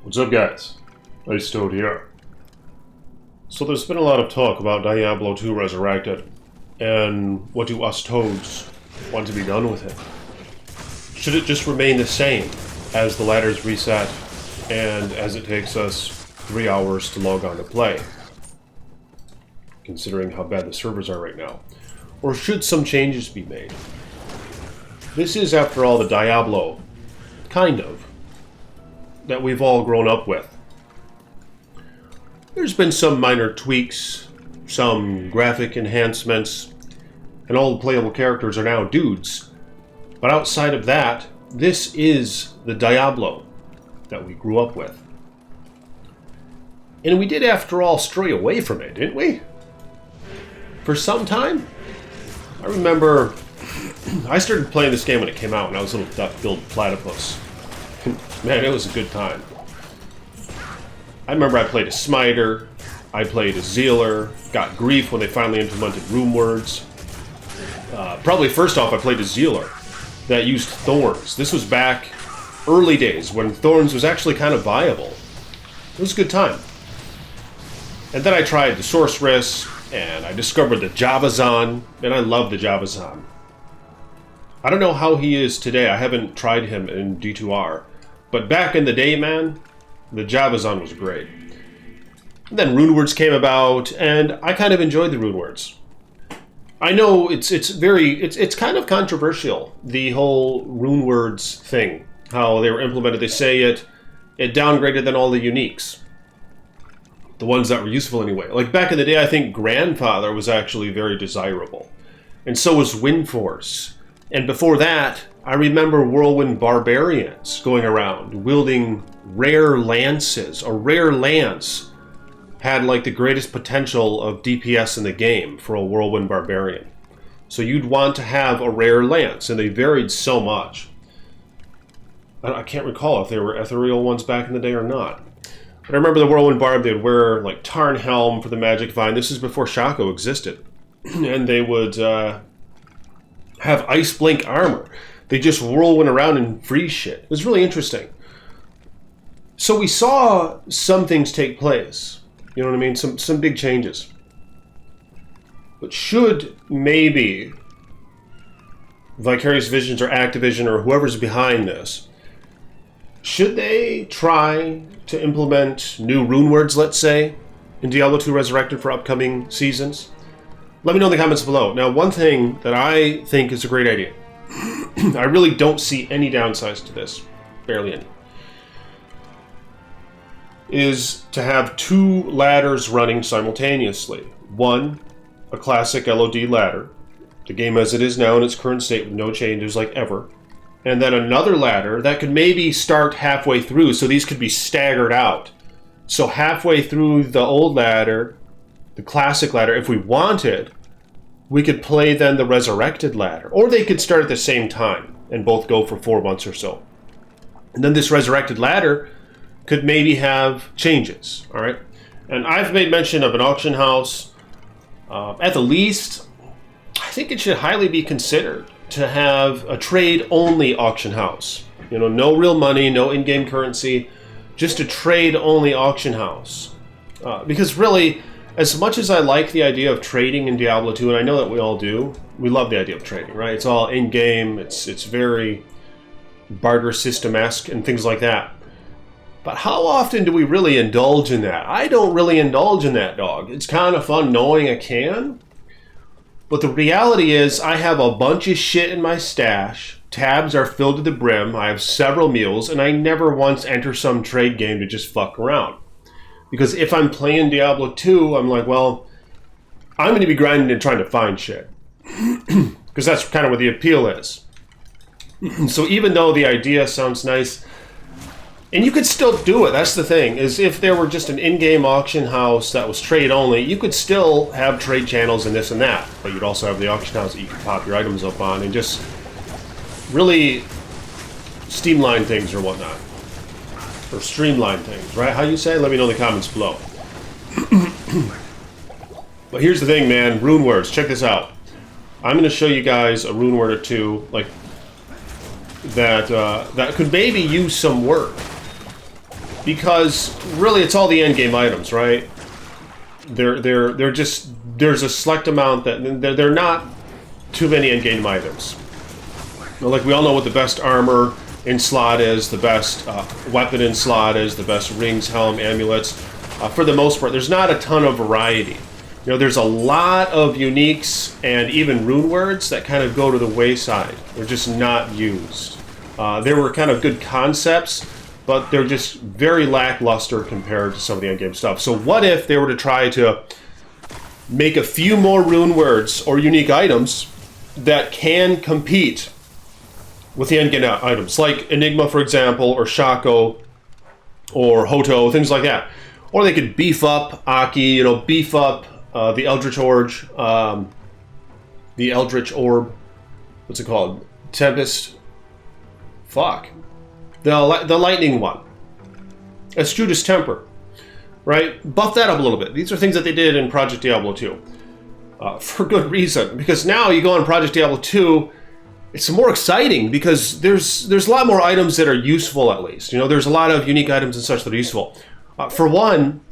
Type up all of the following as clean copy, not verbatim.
What's up, guys? Toad here. So there's been a lot of talk about Diablo 2 Resurrected, and what do us toads want to be done with it? Should it just remain the same as the ladders reset, and as it takes us 3 hours to log on to play, considering how bad the servers are right now? Or should some changes be made? This is, after all, the Diablo, kind of, that we've all grown up with. There's been some minor tweaks, some graphic enhancements, and all the playable characters are now dudes. But outside of that, this is the Diablo that we grew up with. And we did, after all, stray away from it, didn't we? For some time? I remember I started playing this game when it came out when I was a little duck-billed platypus. Man, it was a good time. I remember I played a smiter, I played a zealer, got grief when they finally implemented RUNEWORDS. Probably first off, I played a zealer that used thorns. This was back early days when thorns was actually kind of viable. It was a good time. And then I tried the sorceress, and I discovered the Javazan, and I love the Javazan. I don't know how he is today. I haven't tried him in D2R. But back in the day, man, the Javazan was great. And then RUNEWORDS came about, and I kind of enjoyed the RUNEWORDS. I know it's kind of controversial, the whole RUNEWORDS thing. How they were implemented. They say it downgraded than all the uniques. The ones that were useful anyway. Like back in the day, I think Grandfather was actually very desirable. And so was Windforce. And before that, I remember Whirlwind Barbarians going around wielding rare lances. A rare lance had like the greatest potential of DPS in the game for a Whirlwind Barbarian. So you'd want to have a rare lance, and they varied so much. I can't recall if they were ethereal ones back in the day or not. But I remember the Whirlwind Barb, they'd wear like Tarn Helm for the Magic Vine. This is before Shaco existed. And they would have Ice Blink armor. They just whirlwind around and freeze shit. It was really interesting. So we saw some things take place. You know what I mean? Some big changes. But should maybe Vicarious Visions or Activision or whoever's behind this, should they try to implement new RUNEWORDS, let's say, in Diablo 2 Resurrected for upcoming seasons? Let me know in the comments below. Now, one thing that I think is a great idea, I really don't see any downsides to this, barely any, is to have 2 ladders running simultaneously. One, a classic LOD ladder, the game as it is now in its current state with no changes like ever, and then another ladder that could maybe start halfway through, so these could be staggered out. So halfway through the old ladder, the classic ladder, if we wanted, we could play then the Resurrected ladder. Or they could start at the same time and both go for 4 months or so. And then this Resurrected ladder could maybe have changes, all right? And I've made mention of an auction house. At the least, I think it should highly be considered to have a trade-only auction house. You know, no real money, no in-game currency, just a trade-only auction house. Because really, as much as I like the idea of trading in Diablo 2, and I know that we all do, we love the idea of trading, right? It's all in-game, it's very barter system-esque and things like that. But how often do we really indulge in that? I don't really indulge in that, dog. It's kind of fun knowing I can. But the reality is I have a bunch of shit in my stash. Tabs are filled to the brim. I have several meals, and I never once enter some trade game to just fuck around. Because if I'm playing Diablo 2, I'm like, well, I'm going to be grinding and trying to find shit. Because that's kind of what the appeal is. So even though the idea sounds nice, and you could still do it, that's the thing, is if there were just an in-game auction house that was trade only, you could still have trade channels and this and that. But you'd also have the auction house that you could pop your items up on and just really streamline things or whatnot. Or streamline things, right? How you say? Let me know in the comments below. But here's the thing, man. RUNEWORDS. Check this out. I'm going to show you guys a rune word or two, like that could maybe use some work. because really it's all the end game items, right? They're just, there's a select amount that they're not too many end game items. Like we all know what the best armor in slot is, the best weapon in slot is, the best rings, helm, amulets. For the most part, there's not a ton of variety. You know, there's a lot of uniques and even rune words that kind of go to the wayside. They're just not used. They were kind of good concepts, but they're just very lackluster compared to some of the endgame stuff. So what if they were to try to make a few more rune words or unique items that can compete with the endgame items, like Enigma, for example, or Shaco, or Hoto, things like that. Or they could beef up Aki, you know, beef up the Eldritch Orb, what's it called? Tempest? Fuck. The lightning one. Astute Temper, right? Buff that up a little bit. These are things that they did in Project Diablo 2. For good reason, because now you go on Project Diablo 2, it's more exciting because there's a lot more items that are useful, at least. You know, there's a lot of unique items and such that are useful. For one,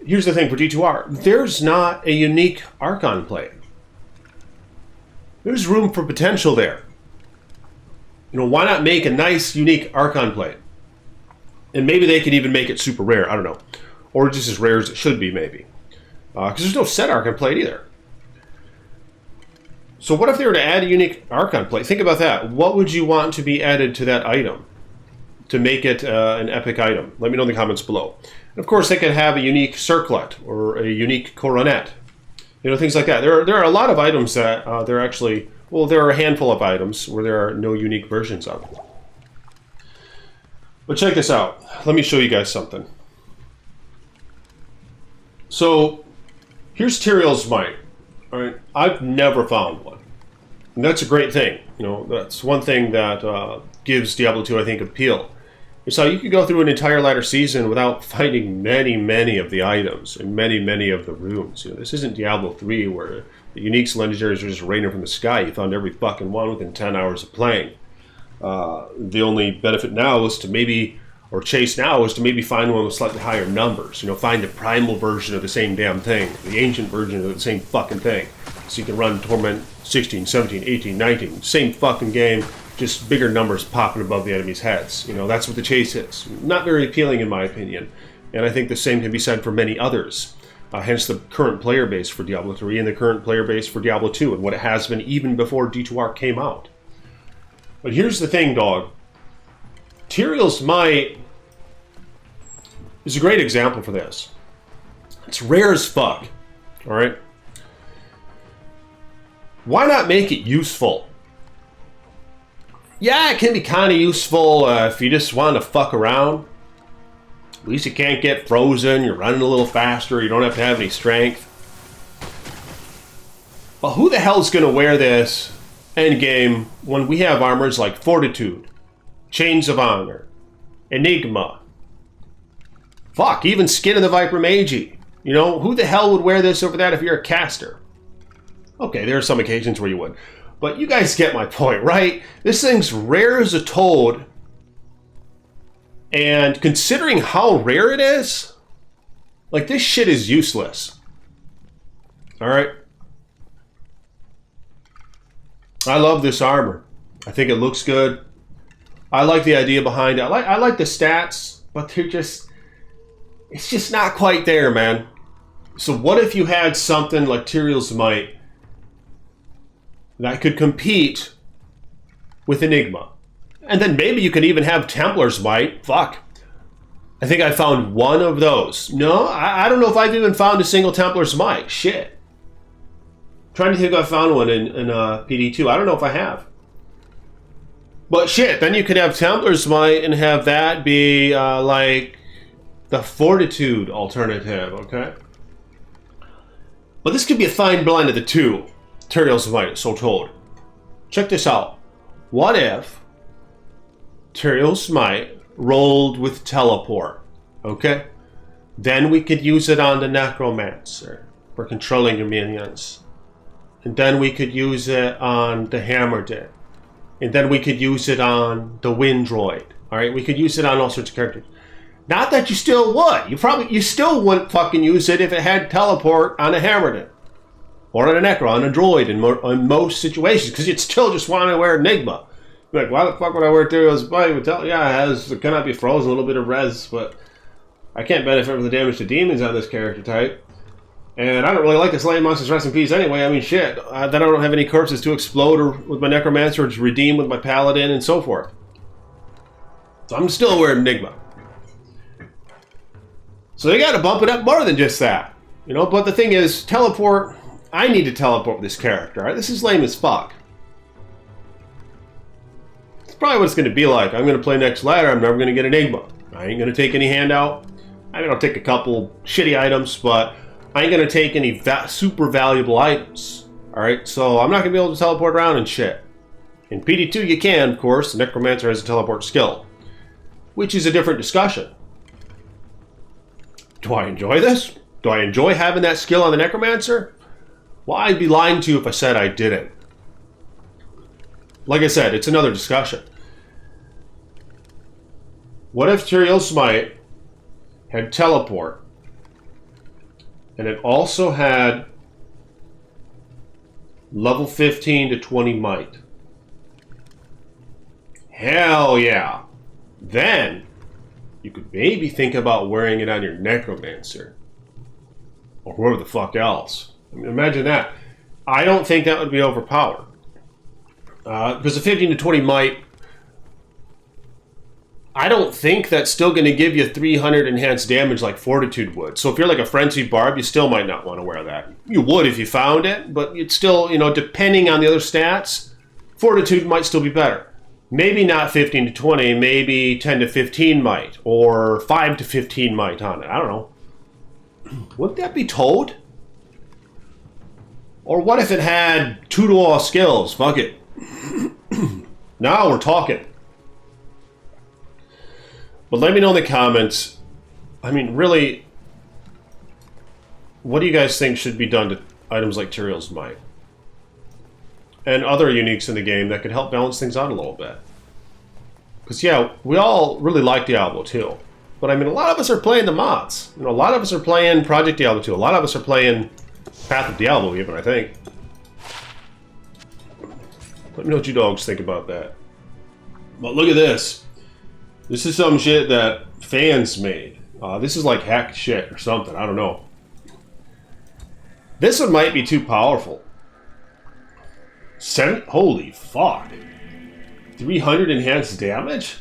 here's the thing for D2R. There's not a unique Archon plate. There's room for potential there. You know, why not make a nice, unique Archon plate? And maybe they could even make it super rare. I don't know. Or just as rare as it should be, maybe. Because there's no set Archon plate either. So what if they were to add a unique Archon plate? Think about that. What would you want to be added to that item to make it an epic item? Let me know in the comments below. And of course, they could have a unique circlet or a unique coronet. You know, things like that. There are a lot of items that they're actually... Well, there are a handful of items where there are no unique versions of. But check this out. Let me show you guys something. So, here's Tyrael's Might. All right, I've never found one. And that's a great thing. You know, that's one thing that gives Diablo 2, I think, appeal. Is how you could go through an entire ladder season without finding many of the items and many of the runes. You know, this isn't Diablo 3 where the uniques and legendaries are just raining from the sky. You found every fucking one within 10 hours of playing. The only benefit now is to maybe, or chase now, is to maybe find one with slightly higher numbers. You know, find a primal version of the same damn thing, the ancient version of the same fucking thing. So you can run Torment 16, 17, 18, 19, same fucking game, just bigger numbers popping above the enemy's heads. You know, that's what the chase is. Not very appealing in my opinion. And I think the same can be said for many others. Hence the current player base for Diablo 3 and the current player base for Diablo 2 and what it has been even before D2R came out. But here's the thing, dog. Tyrael's Might is a great example for this. It's rare as fuck. Alright? Why not make it useful? Yeah, it can be kind of useful if you just want to fuck around. At least you can't get frozen, you're running a little faster, you don't have to have any strength. But who the hell's going to wear this endgame when we have armors like Fortitude, Chains of Honor, Enigma, fuck, even Skin of the Viper Magi? You know, who the hell would wear this over that if you're a caster? Okay, there are some occasions where you would. But you guys get my point, right? This thing's rare as a toad. And considering how rare it is, like, this shit is useless. Alright? I love this armor. I think it looks good. I like the idea behind it. I like the stats, but they're just... It's just not quite there, man. So what if you had something like Tyrael's Might that could compete with Enigma? And then maybe you could even have Templar's Might. Fuck. I think I found one of those. No, I don't know if I've even found a single Templar's Might. Shit. I'm trying to think if I found one in PD2. I don't know if I have. But shit, then you could have Templar's Might and have that be like the Fortitude alternative, okay? But this could be a fine blend of the two. Tyrael's Might, so told. Check this out. What if Tyrael's Might rolled with teleport? Okay? Then we could use it on the Necromancer for controlling your minions. And then we could use it on the Hammerdin. And then we could use it on the Wind Droid. Alright? We could use it on all sorts of characters. Not that you still would. You still wouldn't fucking use it if it had teleport on a Hammerton. Or on a Necro, on a droid in most situations. Because you'd still just want to wear Enigma. You're like, why the fuck would I wear Tyrael's Bite? Yeah, it cannot be frozen, a little bit of res, but I can't benefit from the damage to demons on this character type. And I don't really like the Slaying Monsters Rest in Peace anyway. I mean, shit. Then I don't have any corpses to explode or with my Necromancer or to redeem with my Paladin and so forth. So I'm still wearing Enigma. So they got to bump it up more than just that. You know, but the thing is, teleport... I need to teleport with this character. Right? This is lame as fuck. It's probably what it's going to be like. I'm going to play next ladder. I'm never going to get Enigma. I ain't going to take any handout. I mean, I'll take a couple shitty items, but I ain't going to take any super valuable items. Alright, so I'm not going to be able to teleport around and shit. In PD2 you can, of course. The Necromancer has a teleport skill. Which is a different discussion. Do I enjoy this? Do I enjoy having that skill on the Necromancer? Well, I'd be lying to you if I said I didn't. Like I said, it's another discussion. What if Tyrael's Smite had teleport, and it also had level 15 to 20 might? Hell yeah. Then you could maybe think about wearing it on your Necromancer. Or whoever the fuck else. I mean, imagine that. I don't think that would be overpowered. Because the 15 to 20 might, I don't think that's still going to give you 300 enhanced damage like Fortitude would. So if you're like a Frenzied Barb, you still might not want to wear that. You would if you found it, but it's still, you know, depending on the other stats, Fortitude might still be better. Maybe not 15 to 20, maybe 10 to 15 might, or 5 to 15 might on it. I don't know. Wouldn't that be Toad? Or what if it had 2 to all skills? Fuck it. Now we're talking. But let me know in the comments. I mean, really, what do you guys think should be done to items like Tyrael's Might? And other uniques in the game that could help balance things out a little bit. Because, yeah, we all really like Diablo 2. But, I mean, a lot of us are playing the mods. You know, a lot of us are playing Project Diablo 2. A lot of us are playing Path of Diablo, even, I think. Let me know what you dogs think about that. But look at this. This is some shit that fans made. This is like hacked shit or something. I don't know. This one might be too powerful. Holy fuck. 300 enhanced damage?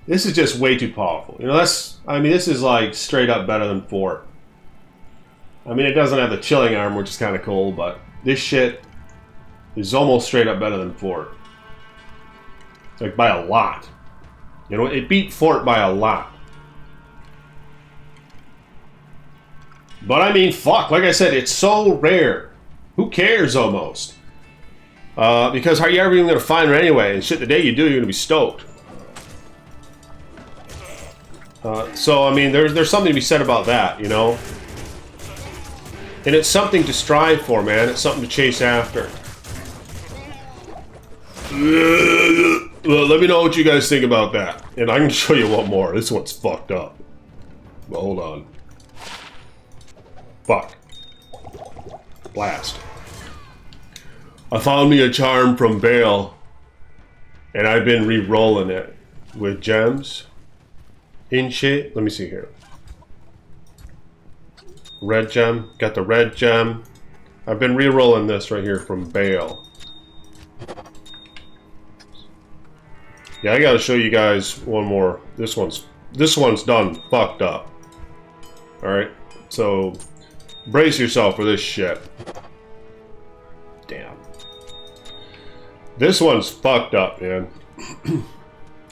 This is just way too powerful. You know, I mean, this is like straight up better than Fort. I mean, it doesn't have the chilling armor, which is kind of cool, but this shit is almost straight up better than Fort. Like, by a lot. You know, it beat Fort by a lot. But I mean, fuck, like I said, it's so rare. Who cares, almost? Because how are you ever even going to find it anyway? And shit, the day you do, you're going to be stoked. So, I mean, there's something to be said about that, you know? And it's something to strive for, man. It's something to chase after. Well, let me know what you guys think about that. And I can show you one more. This one's fucked up. But hold on. Fuck. Blast. I found me a charm from Bale. And I've been re-rolling it with gems. In shit. Let me see here. Red gem. Got the red gem. I've been re-rolling this right here from Bale. Yeah, I gotta show you guys one more. This one's done fucked up. Alright, so brace yourself for this shit. Damn. This one's fucked up, man.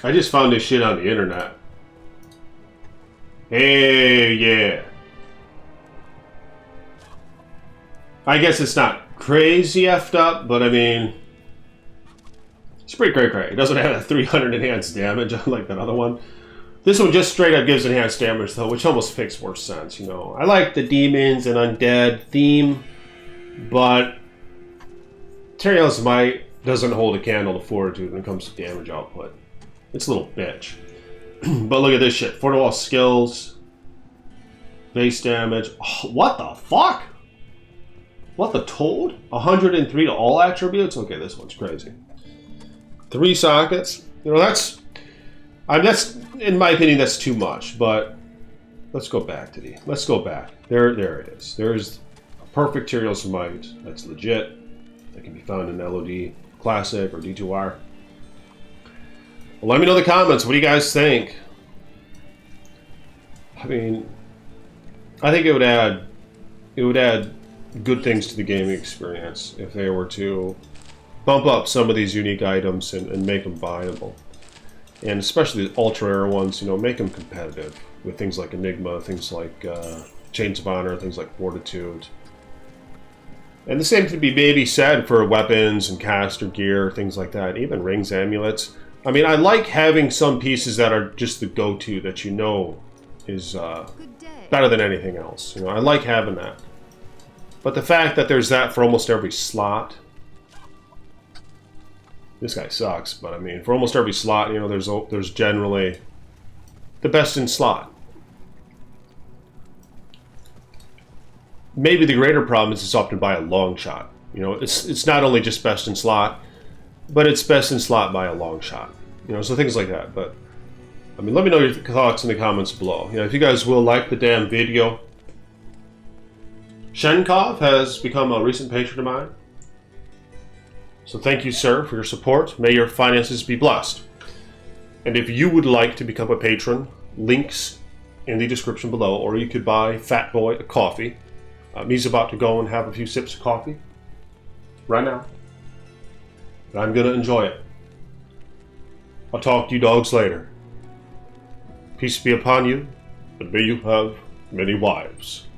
I just found this shit on the internet. Hey, yeah. I guess it's not crazy effed up, but I mean, it's pretty cray-cray. It doesn't have a 300 enhanced damage like that other one. This one just straight up gives enhanced damage, though, which almost makes more sense, you know. I like the demons and undead theme, but Tyrael's Might doesn't hold a candle to Fortitude when it comes to damage output. It's a little bitch. But look at this shit. 4 to all skills. Base damage. Oh, what the fuck? What the toad? 103 to all attributes? Okay, this one's crazy. 3 sockets. You know, that's in my opinion, that's too much, but let's go back to the, let's go back. There it is. There's a perfect Tyrael's Might. That's legit. That can be found in LOD Classic or D2R. Well, let me know in the comments. What do you guys think? I mean, I think it would add good things to the gaming experience if they were to bump up some of these unique items and make them viable. And especially the ultra rare ones, you know, make them competitive with things like Enigma, things like Chains of Honor, things like Fortitude. And the same could be maybe said for weapons and caster gear, things like that, even rings, amulets. I mean, I like having some pieces that are just the go-to that you know is better than anything else. You know, I like having that. But the fact that there's that for almost every slot. This guy sucks, but I mean, for almost every slot, you know, there's generally the best in slot. Maybe the greater problem is it's often by a long shot. You know, it's not only just best in slot, but it's best in slot by a long shot. You know, so things like that. But I mean, let me know your thoughts in the comments below. You know, if you guys will like the damn video. Shenkov has become a recent patron of mine. So thank you, sir, for your support. May your finances be blessed. And if you would like to become a patron, links in the description below, or you could buy Fat Boy a coffee. Me's about to go and have a few sips of coffee right now. And I'm going to enjoy it. I'll talk to you dogs later. Peace be upon you, and may you have many wives.